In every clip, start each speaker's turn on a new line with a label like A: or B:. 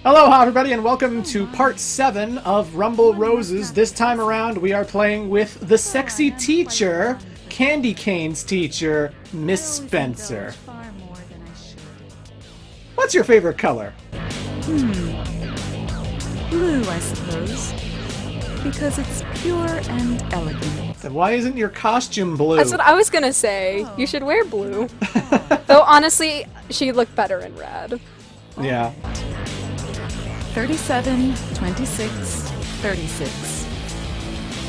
A: Aloha, everybody, and welcome to part 7 of Rumble Roses. This time around, we are playing with the sexy teacher, Candy Cane's teacher, Miss Spencer. What's your favorite color?
B: Blue, I suppose. Because it's pure and elegant.
A: Then why isn't your costume blue?
C: That's what I was gonna say. You should wear blue. Though honestly, she'd look better in red.
A: Yeah.
B: 37, 26, 36.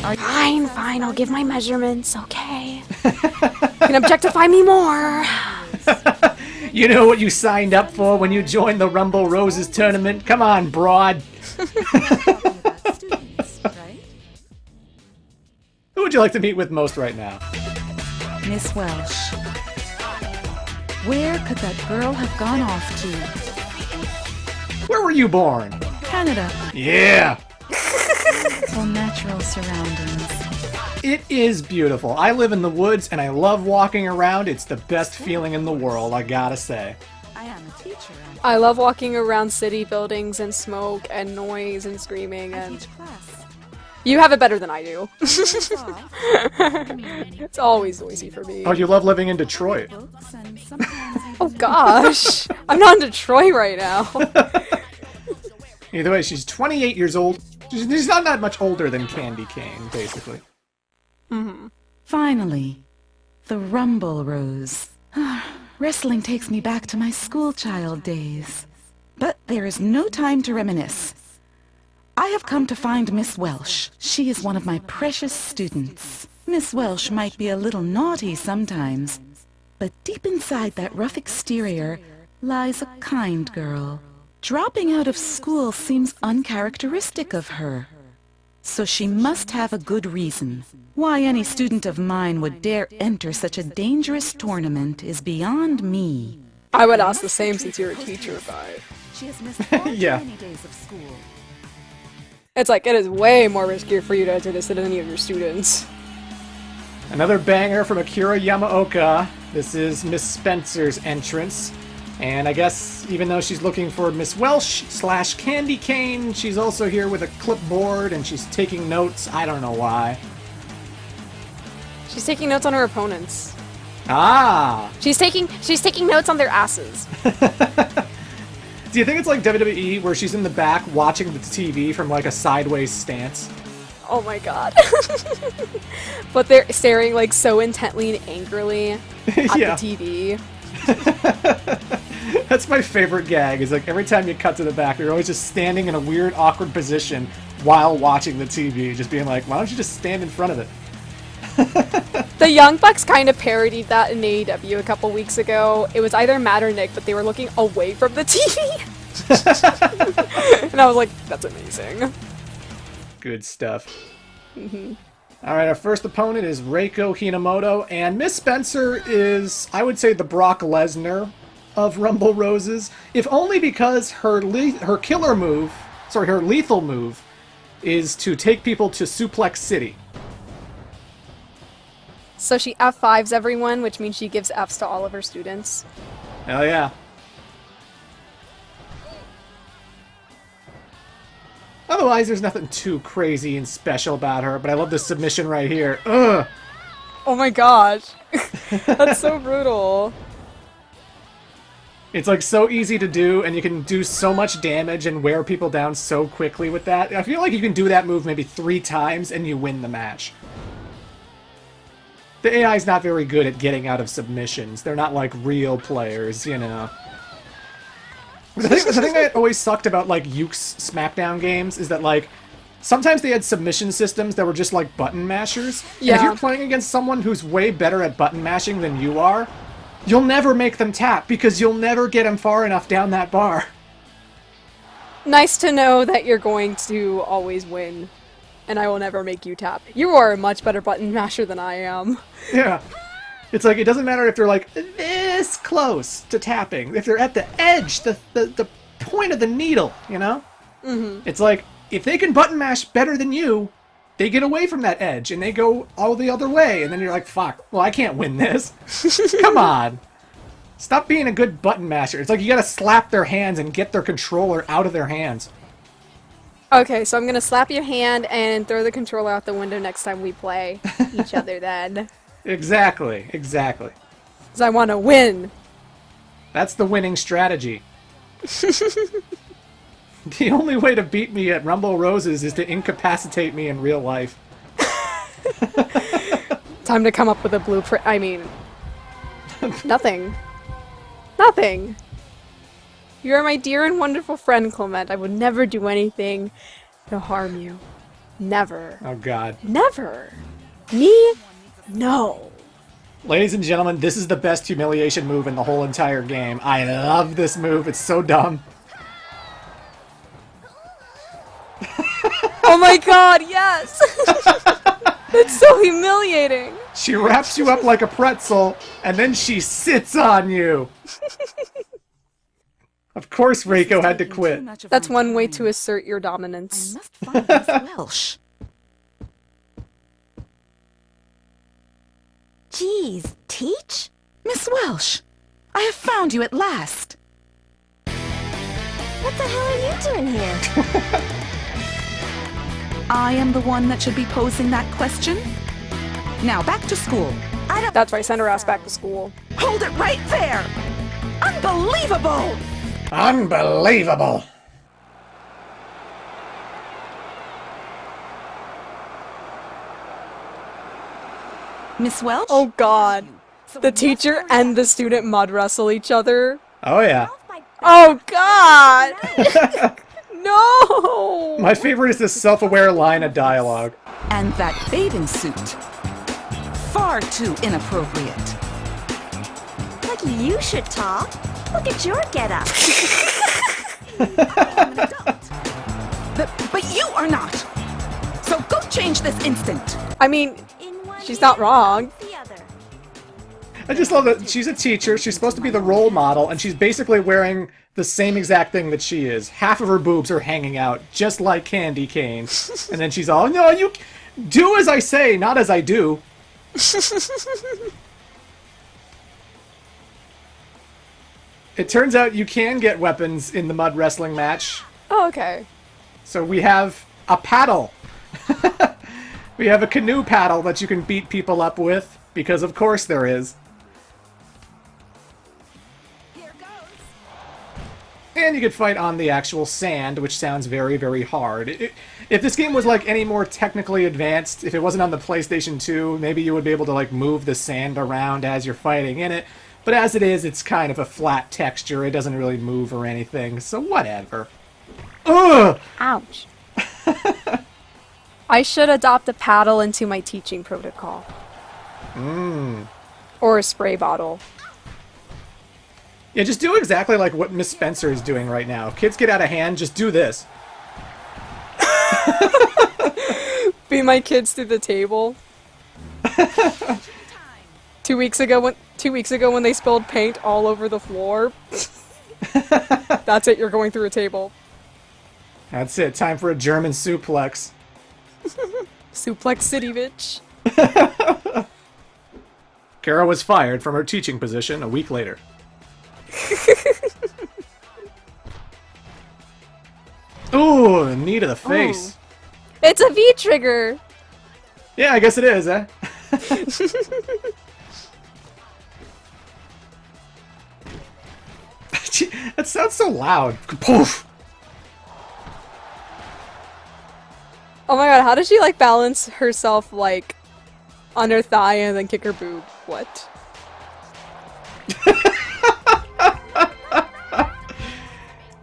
C: Fine, I'll give my measurements, okay? You can objectify me more.
A: You know what you signed up for when you joined the Rumble Roses tournament? Come on, broad. Who would you like to meet with most right now?
B: Miss Welsh. Where could that girl have gone off to?
A: Where were you born?
B: Canada.
A: Yeah.
B: Well, natural surroundings.
A: It is beautiful. I live in the woods and I love walking around. It's the best feeling in the world, I gotta say.
B: I am a teacher.
C: I love walking around city buildings and smoke and noise and screaming and...
B: Teach class.
C: You have it better than I do. It's always noisy for me.
A: Oh, you love living in Detroit.
B: Books and sometimes
C: Oh gosh. I'm not in Detroit right now.
A: Either way, she's 28 years old. She's not that much older than Candy Cane, basically.
B: Finally, the Rumble Rose. Wrestling takes me back to my schoolchild days. But there is no time to reminisce. I have come to find Miss Welsh. She is one of my precious students. Miss Welsh might be a little naughty sometimes, but deep inside that rough exterior lies a kind girl. Dropping out of school seems uncharacteristic of her. So she must have a good reason. Why any student of mine would dare enter such a dangerous tournament is beyond me.
C: I would ask the same since you're a teacher, but...
B: She has missed far too
A: Yeah.
B: many days of school.
C: It's like, it is way more riskier for you to enter this than any of your students.
A: Another banger from Akira Yamaoka. This is Miss Spencer's entrance. And I guess even though she's looking for Miss Welsh / Candy Cane, she's also here with a clipboard and she's taking notes. I don't know why.
C: She's taking notes on her opponents.
A: Ah!
C: She's taking notes on their asses.
A: Do you think it's like WWE where she's in the back watching the TV from like a sideways stance?
C: Oh my god. But they're staring like so intently and angrily at
A: Yeah.
C: the TV.
A: That's my favorite gag, is like every time you cut to the back, you're always just standing in a weird, awkward position while watching the TV, just being like, why don't you just stand in front of it?
C: The Young Bucks kind of parodied that in AEW a couple weeks ago. It was either Matt or Nick, but they were looking away from the TV. And I was like, that's amazing.
A: Good stuff. Alright, our first opponent is Reiko Hinamoto, and Miss Spencer is, I would say, the Brock Lesnar of Rumble Roses, if only because her lethal move is to take people to Suplex City.
C: So she F5s everyone, which means she gives Fs to all of her students.
A: Hell yeah. Otherwise, there's nothing too crazy and special about her, but I love the submission right here. Ugh!
C: Oh my gosh. That's so brutal.
A: It's like so easy to do, and you can do so much damage and wear people down so quickly with that. I feel like you can do that move maybe 3 times and you win the match. The AI is not very good at getting out of submissions. They're not like real players, you know. The thing that always sucked about like Yuke's SmackDown games is that like sometimes they had submission systems that were just like button mashers.
C: Yeah.
A: And if you're playing against someone who's way better at button mashing than you are, you'll never make them tap because you'll never get them far enough down that bar.
C: Nice to know that you're going to always win, and I will never make you tap. You are a much better button masher than I am.
A: Yeah. It's like, it doesn't matter if they're like this close to tapping. If they're at the edge, the point of the needle, you know? It's like, if they can button mash better than you, they get away from that edge and they go all the other way. And then you're like, fuck, well, I can't win this. Come on. Stop being a good button masher. It's like you gotta slap their hands and get their controller out of their hands.
C: Okay, so I'm gonna slap your hand and throw the controller out the window next time we play each other then.
A: Exactly, exactly.
C: Because I want to win.
A: That's the winning strategy. The only way to beat me at Rumble Roses is to incapacitate me in real life.
C: Time to come up with a blueprint. I mean, nothing. Nothing. You are my dear and wonderful friend, Clement. I would never do anything to harm you. Never.
A: Oh, God.
C: Never. Me? No.
A: Ladies and gentlemen, this is the best humiliation move in the whole entire game. I love this move. It's so dumb.
C: Oh my god, yes! It's so humiliating.
A: She wraps you up like a pretzel, and then she sits on you. Of course Reiko had to quit.
C: That's one way to assert your dominance.
B: I must find Miss Welsh.
D: Geez, Teach?
B: Miss Welsh, I have found you at last.
D: What the hell are you doing here?
B: I am the one that should be posing that question. Now back to school.
C: That's right, send her ass back to school.
B: Hold it right there! Unbelievable!
A: Unbelievable!
B: Miss Welch?
C: Oh god. The teacher and the student mud wrestle each other.
A: Oh, yeah.
C: Oh god! No!
A: My favorite is this self-aware line of dialogue.
B: And that bathing suit. Far too inappropriate.
D: Like you should talk. Look at your getup.
B: I am an adult. But you are not. So go change this instant.
C: I mean,
D: In one
C: she's not
D: ear,
C: wrong.
D: the other.
A: I just love that she's a teacher, she's supposed to be the role model, and she's basically wearing the same exact thing that she is. Half of her boobs are hanging out, just like Candy Cane. And then she's all, no, you do as I say, not as I do. It turns out you can get weapons in the mud wrestling match.
C: Oh, okay.
A: So we have a paddle. We have a canoe paddle that you can beat people up with, because of course there is. And you could fight on the actual sand, which sounds very, very hard. If this game was like any more technically advanced, if it wasn't on the PlayStation 2, maybe you would be able to like move the sand around as you're fighting in it. But as it is, it's kind of a flat texture. It doesn't really move or anything, so whatever. Ugh!
C: Ouch. I should adopt a paddle into my teaching protocol. Or a spray bottle.
A: Yeah, just do exactly like what Miss Spencer is doing right now. If kids get out of hand, just do this.
C: Beat my kids through the table. 2 weeks ago when they spilled paint all over the floor. That's it, you're going through a table.
A: That's it. Time for a German suplex.
C: Suplex City, bitch.
A: Kara was fired from her teaching position a week later. Ooh, knee to the face.
C: It's a V-trigger!
A: Yeah, I guess it is, eh? That sounds so loud. Poof!
C: Oh my god, how did she like balance herself like on her thigh and then kick her boob? What?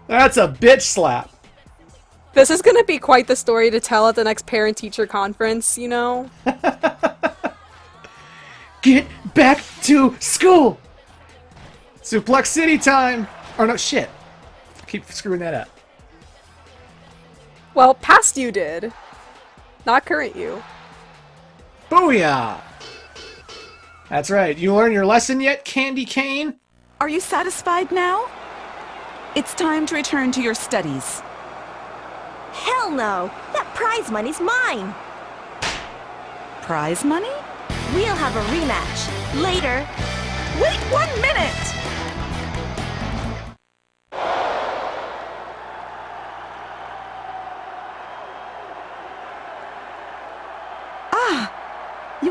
A: That's a bitch slap.
C: This is gonna be quite the story to tell at the next parent-teacher conference, you know?
A: Get back to school! Suplex City time! Or no, shit. Keep screwing that up.
C: Well, past you did. Not current you.
A: Booyah! That's right. You learned your lesson yet, Candy Cane?
B: Are you satisfied now? It's time to return to your studies.
D: Hell no! That prize money's mine!
B: Prize money?
D: We'll have a rematch. Later.
B: Wait 1 minute!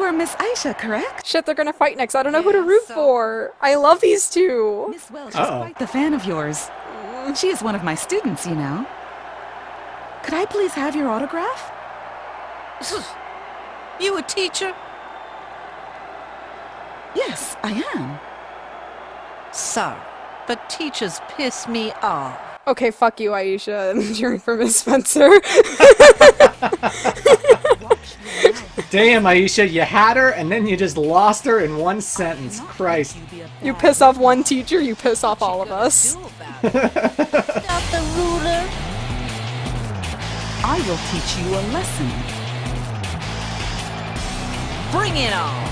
B: You're Miss Aisha, correct?
C: Shit, they're gonna fight next. I don't know who to root for. I love these two.
B: Miss Welsh is
A: Uh-oh.
B: quite the fan of yours. She is one of my students, you know. Could I please have your autograph?
E: You a teacher?
B: Yes, I am.
E: Sorry, but teachers piss me off.
C: Okay, fuck you, Aisha. I'm cheering for Miss Spencer.
A: Damn, Aisha, you had her and then you just lost her in one sentence. Christ.
C: You piss off one teacher, you piss off all of us.
E: Stop the ruler.
B: I will teach you a lesson.
E: Bring it on.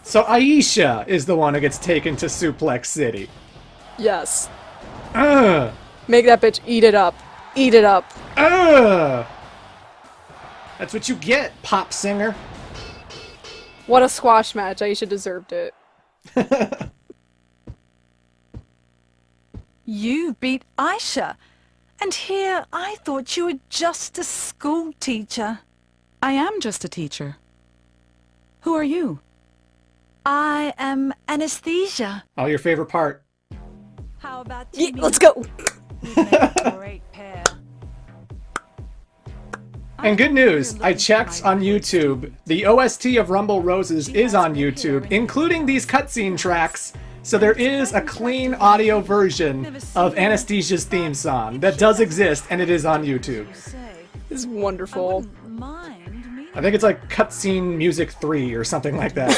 A: So Aisha is the one who gets taken to Suplex City.
C: Yes.
A: Ugh.
C: Make that bitch eat it up. Eat it up.
A: Ugh. That's what you get, pop singer.
C: What a squash match. Aisha deserved it.
E: You beat Aisha. And here I thought you were just a school teacher.
B: I am just a teacher. Who are you?
E: I am Anesthesia.
A: Oh, your favorite part.
E: How about
C: Yeah,
E: teaming
C: let's go.
E: up? We'd make a great pair.
A: And good news, I checked on YouTube. The OST of Rumble Roses is on YouTube, including these cutscene tracks. So there is a clean audio version of Anesthesia's theme song that does exist, and it is on YouTube.
E: Say,
C: This is
E: I
C: wonderful.
E: wouldn't mind meeting
A: I think it's like Cutscene Music 3 or something like that.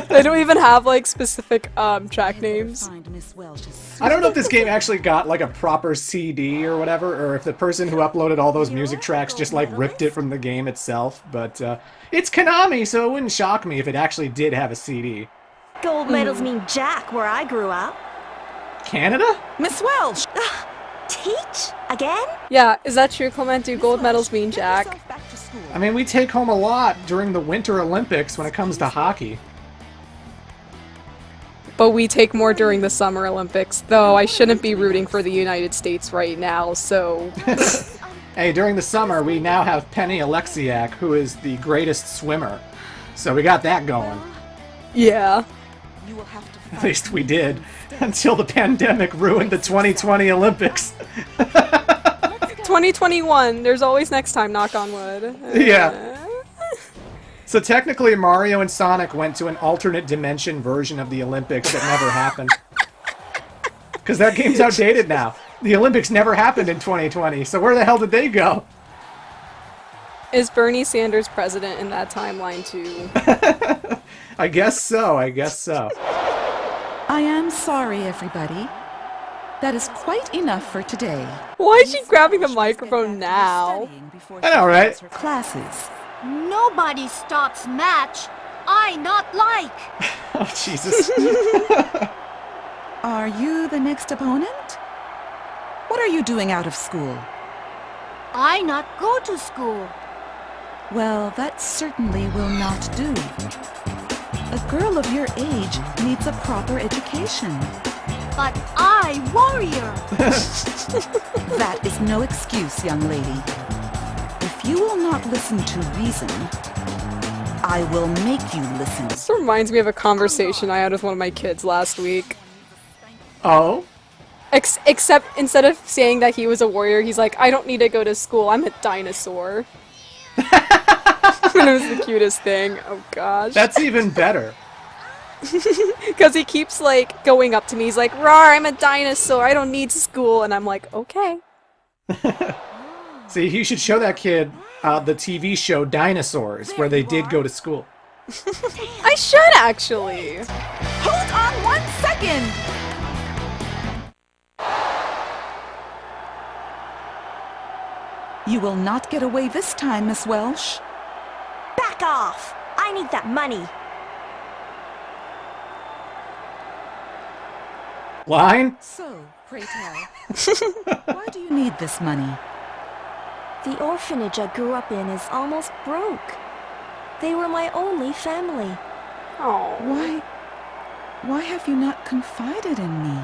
C: They don't even have like specific track names.
B: Find Miss Welsh's
A: I don't know if this game actually got like a proper CD or whatever, or if the person who uploaded all those music tracks just like ripped it from the game itself, but it's Konami, so it wouldn't shock me if it actually did have a CD.
D: Gold medals mean jack where I grew up.
A: Canada?
B: Miss Welsh!
D: Teach? Again?
C: Yeah, is that true, Clement? Do gold medals mean
B: Get
C: jack?
B: yourself back to school.
A: I mean, we take home a lot during the Winter Olympics when it comes to hockey.
C: But we take more during the Summer Olympics, though I shouldn't be rooting for the United States right now, so...
A: Hey, during the summer, we now have Penny Alexiak, who is the greatest swimmer. So we got that going.
C: Yeah.
B: You will have to
A: At least we did. Until the pandemic ruined the 2020 Olympics.
C: 2021, there's always next time, knock on wood.
A: Yeah. So technically, Mario and Sonic went to an alternate dimension version of the Olympics that never happened. Because that game's outdated now. The Olympics never happened in 2020, so where the hell did they go?
C: Is Bernie Sanders president in that timeline too?
A: I guess so, I guess so.
B: I am sorry, everybody. That is quite enough for today.
C: Why is she grabbing the microphone now?
A: I know, right?
B: Classes.
D: Nobody stops match. I not like.
A: Oh, Jesus.
B: Are you the next opponent? What are you doing out of school?
D: I not go to school.
B: Well, that certainly will not do. A girl of your age needs a proper education.
D: But I warrior.
B: That is no excuse, young lady. If you will not listen to reason, I will make you listen.
C: This reminds me of a conversation I had with one of my kids last week.
A: Oh?
C: Except instead of saying that he was a warrior, he's like, I don't need to go to school, I'm a dinosaur. And it was the cutest thing. Oh gosh.
A: That's even better.
C: Because he keeps like going up to me, he's like, rawr, I'm a dinosaur, I don't need school. And I'm like, okay.
A: See, you should show that kid the TV show Dinosaurs, where they did go to school.
C: I should actually.
B: Hold on 1 second! You will not get away this time, Miss Welsh.
D: Back off. I need that money.
A: Line?
B: So, pray tell, why do you need this money?
D: The orphanage I grew up in is almost broke. They were my only family.
C: Oh.
B: Why have you not confided in me?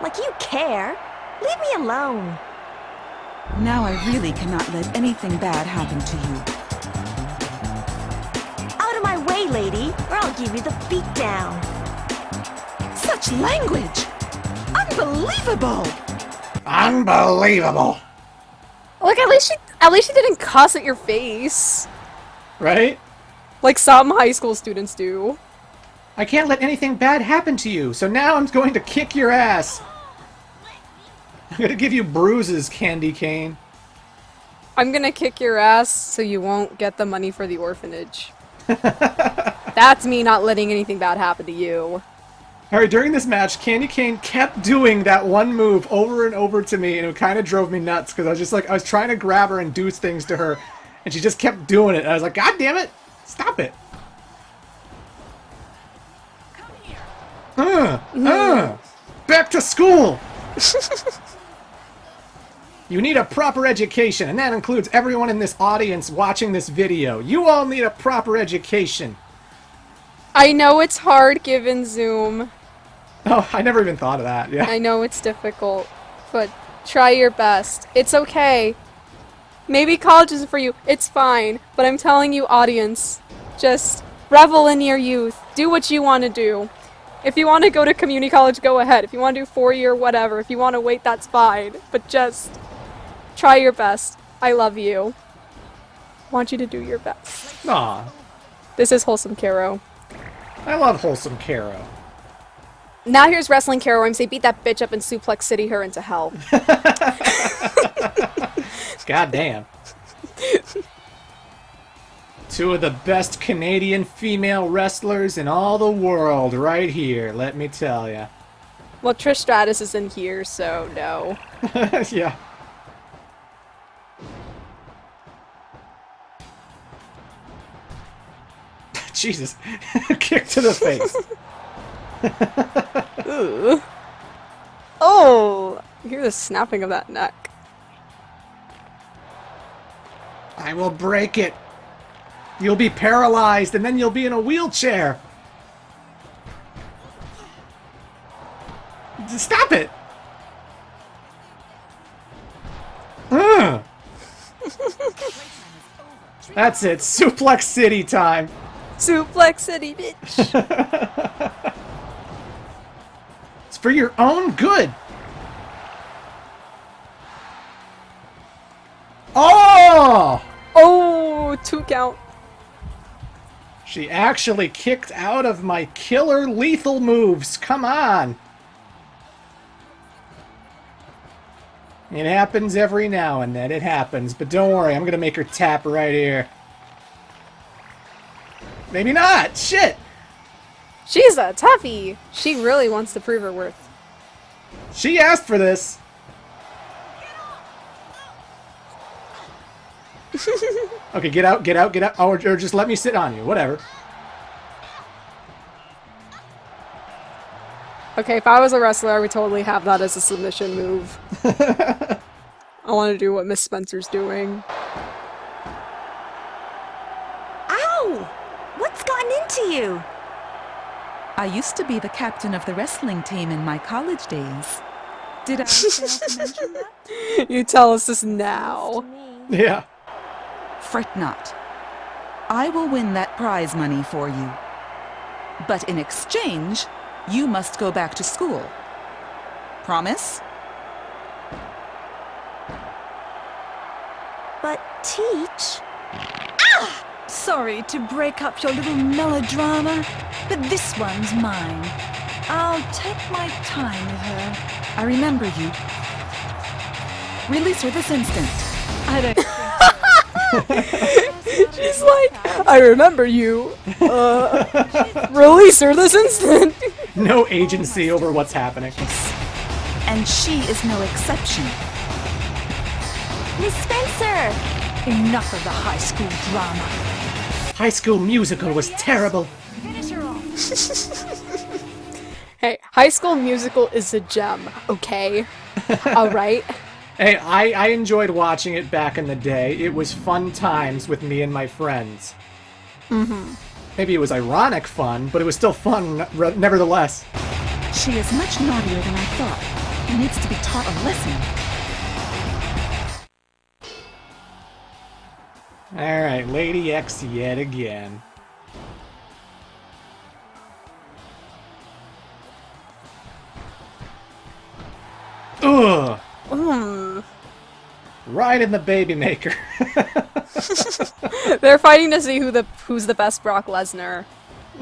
D: Like you care. Leave me alone.
B: Now I really cannot let anything bad happen to you.
D: Out of my way, lady, or I'll give you the beatdown.
B: Such language! Unbelievable!
A: Unbelievable!
C: Look, at least she didn't cuss at your face.
A: Right?
C: Like some high school students do.
A: I can't let anything bad happen to you, so now I'm going to kick your ass. I'm gonna give you bruises, Candy Cane.
C: I'm gonna kick your ass so you won't get the money for the orphanage. That's me not letting anything bad happen to you.
A: Alright, during this match, Candy Cane kept doing that one move over and over to me, and it kind of drove me nuts, because I was just like, I was trying to grab her and do things to her, and she just kept doing it, and I was like, God damn it! Stop it! Back to school! You need a proper education, and that includes everyone in this audience watching this video. You all need a proper education.
C: I know it's hard given Zoom.
A: Oh, I never even thought of that, yeah.
C: I know it's difficult, but try your best. It's okay. Maybe college isn't for you. It's fine. But I'm telling you, audience, just revel in your youth. Do what you want to do. If you want to go to community college, go ahead. If you want to do 4-year, whatever. If you want to wait, that's fine. But just try your best. I love you. Want you to do your best.
A: Aw,
C: This is Wholesome Caro.
A: I love Wholesome Caro.
C: Now here's Wrestling Caro. I'm say beat that bitch up and suplex city her into hell.
A: God damn. Two of the best Canadian female wrestlers in all the world right here, let me tell ya.
C: Well, Trish Stratus is in here, so no.
A: Yeah. Jesus. Kick to the face.
C: Ooh. Oh! You hear the snapping of that neck.
A: I will break it. You'll be paralyzed and then you'll be in a wheelchair. Stop it. Ugh. That's it. Suplex City time.
C: Suplex City, bitch!
A: It's for your own good. Oh!
C: Oh, 2 count.
A: She actually kicked out of my killer lethal moves. Come on. It happens every now and then. It happens. But don't worry. I'm going to make her tap right here. Maybe not. Shit.
C: She's a toughie. She really wants to prove her worth.
A: She asked for this. Okay, get out, get out, get out. Or just let me sit on you. Whatever.
C: Okay, if I was a wrestler, I would totally have that as a submission move. I want to do what Miss Spencer's doing.
D: Ow! What's gotten into you?
B: I used to be the captain of the wrestling team in my college days. Did I fail to mention that?
C: You tell us this now.
A: Yeah.
B: Fret not. I will win that prize money for you. But in exchange, you must go back to school. Promise?
D: But teach?
E: Sorry to break up your little melodrama, but this one's mine. I'll take my time with her.
B: I remember you. Release her this instant.
E: I don't think
C: She's like, I remember you. Release her this instant.
A: No agency over what's happening.
B: And she is no exception.
D: Miss Spencer!
E: enough of the high school drama.
A: High School Musical was terrible.
D: Finish her off.
C: Hey, High School Musical is a gem, okay? Alright?
A: Hey, I enjoyed watching it back in the day. It was fun times with me and my friends.
C: Mm-hmm.
A: Maybe it was ironic fun, but it was still fun nevertheless.
B: She is much naughtier than I thought. Needs to be taught a lesson.
A: Alright, Lady X yet again. Ugh! Right in the baby maker.
C: They're fighting to see who's the best Brock Lesnar.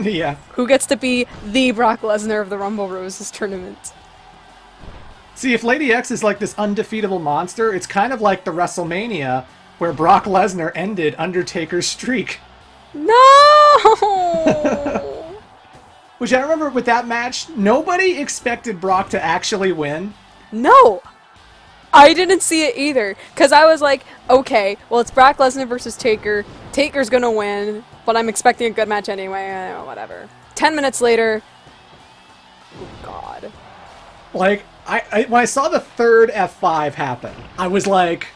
A: Yeah.
C: Who gets to be the Brock Lesnar of the Rumble Roses tournament.
A: See, if Lady X is like this undefeatable monster, it's kind of like the WrestleMania where Brock Lesnar ended Undertaker's streak.
C: No!
A: Which I remember with that match, nobody expected Brock to actually win.
C: No! I didn't see it either. Because I was like, okay, well, it's Brock Lesnar versus Taker. Taker's gonna win, but I'm expecting a good match anyway. Whatever. 10 minutes later. Oh, God.
A: Like, when I saw the third F5 happen, I was like,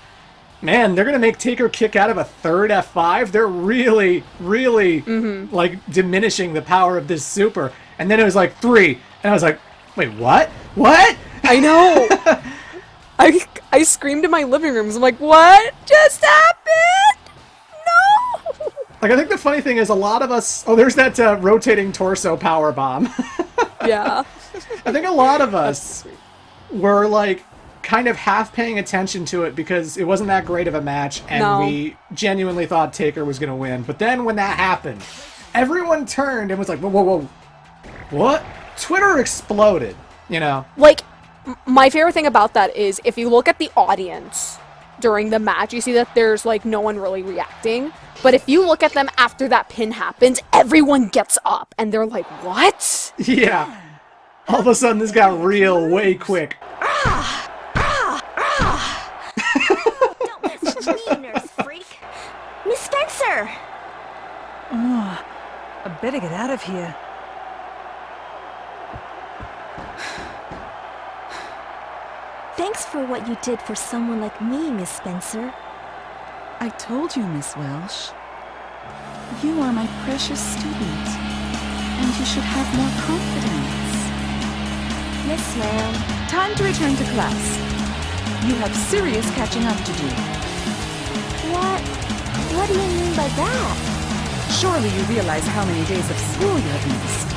A: man, they're going to make Taker kick out of a third F5? They're really, really, like, diminishing the power of this super. And then it was like 3, and I was like, wait, what? What?
C: I know! I screamed in my living room. I'm like, what just happened? No!
A: Like, I think the funny thing is a lot of us... Oh, there's that rotating torso power bomb.
C: Yeah.
A: I think a lot of us were, like, kind of half paying attention to it because it wasn't that great of a match, and we genuinely thought Taker was going to win. But then when that happened, everyone turned and was like, whoa, whoa, whoa. What? Twitter exploded, you know?
C: Like, my favorite thing about that is if you look at the audience during the match, you see that there's, like, no one really reacting. But if you look at them after that pin happens, everyone gets up, and they're like, what?
A: Yeah. All of a sudden, this got real way quick.
D: Don't mess with me, nurse freak. Miss Spencer!
E: Oh, I better get out of here.
D: Thanks for what you did for someone like me, Miss Spencer.
B: I told you, Miss Welsh. You are my precious student, and you should have more confidence.
D: Yes, ma'am.
B: Time to return to class. You have serious catching up to do.
D: What do you mean by that?
B: Surely you realize how many days of school you have missed.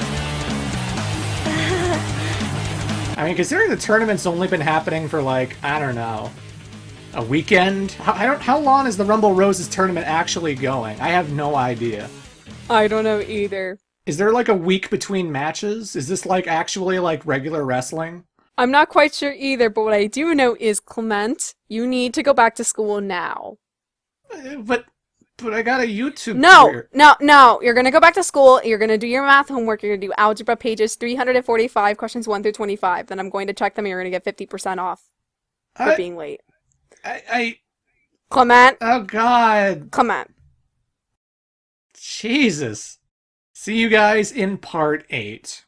A: I mean, considering the tournament's only been happening for, like, I don't know, a weekend? How long is the Rumble Roses tournament actually going? I have no idea.
C: I don't know either.
A: Is there, like, a week between matches? Is this, like, actually, like, regular wrestling?
C: I'm not quite sure either, but what I do know is, Clement, you need to go back to school now.
A: But I got a YouTube
C: No!
A: career.
C: No! You're gonna go back to school, you're gonna do your math homework, you're gonna do algebra pages 345, questions 1 through 25, then I'm going to check them and you're gonna get 50% off for being late. Clement!
A: Oh, God.
C: Clement.
A: Jesus. See you guys in part 8.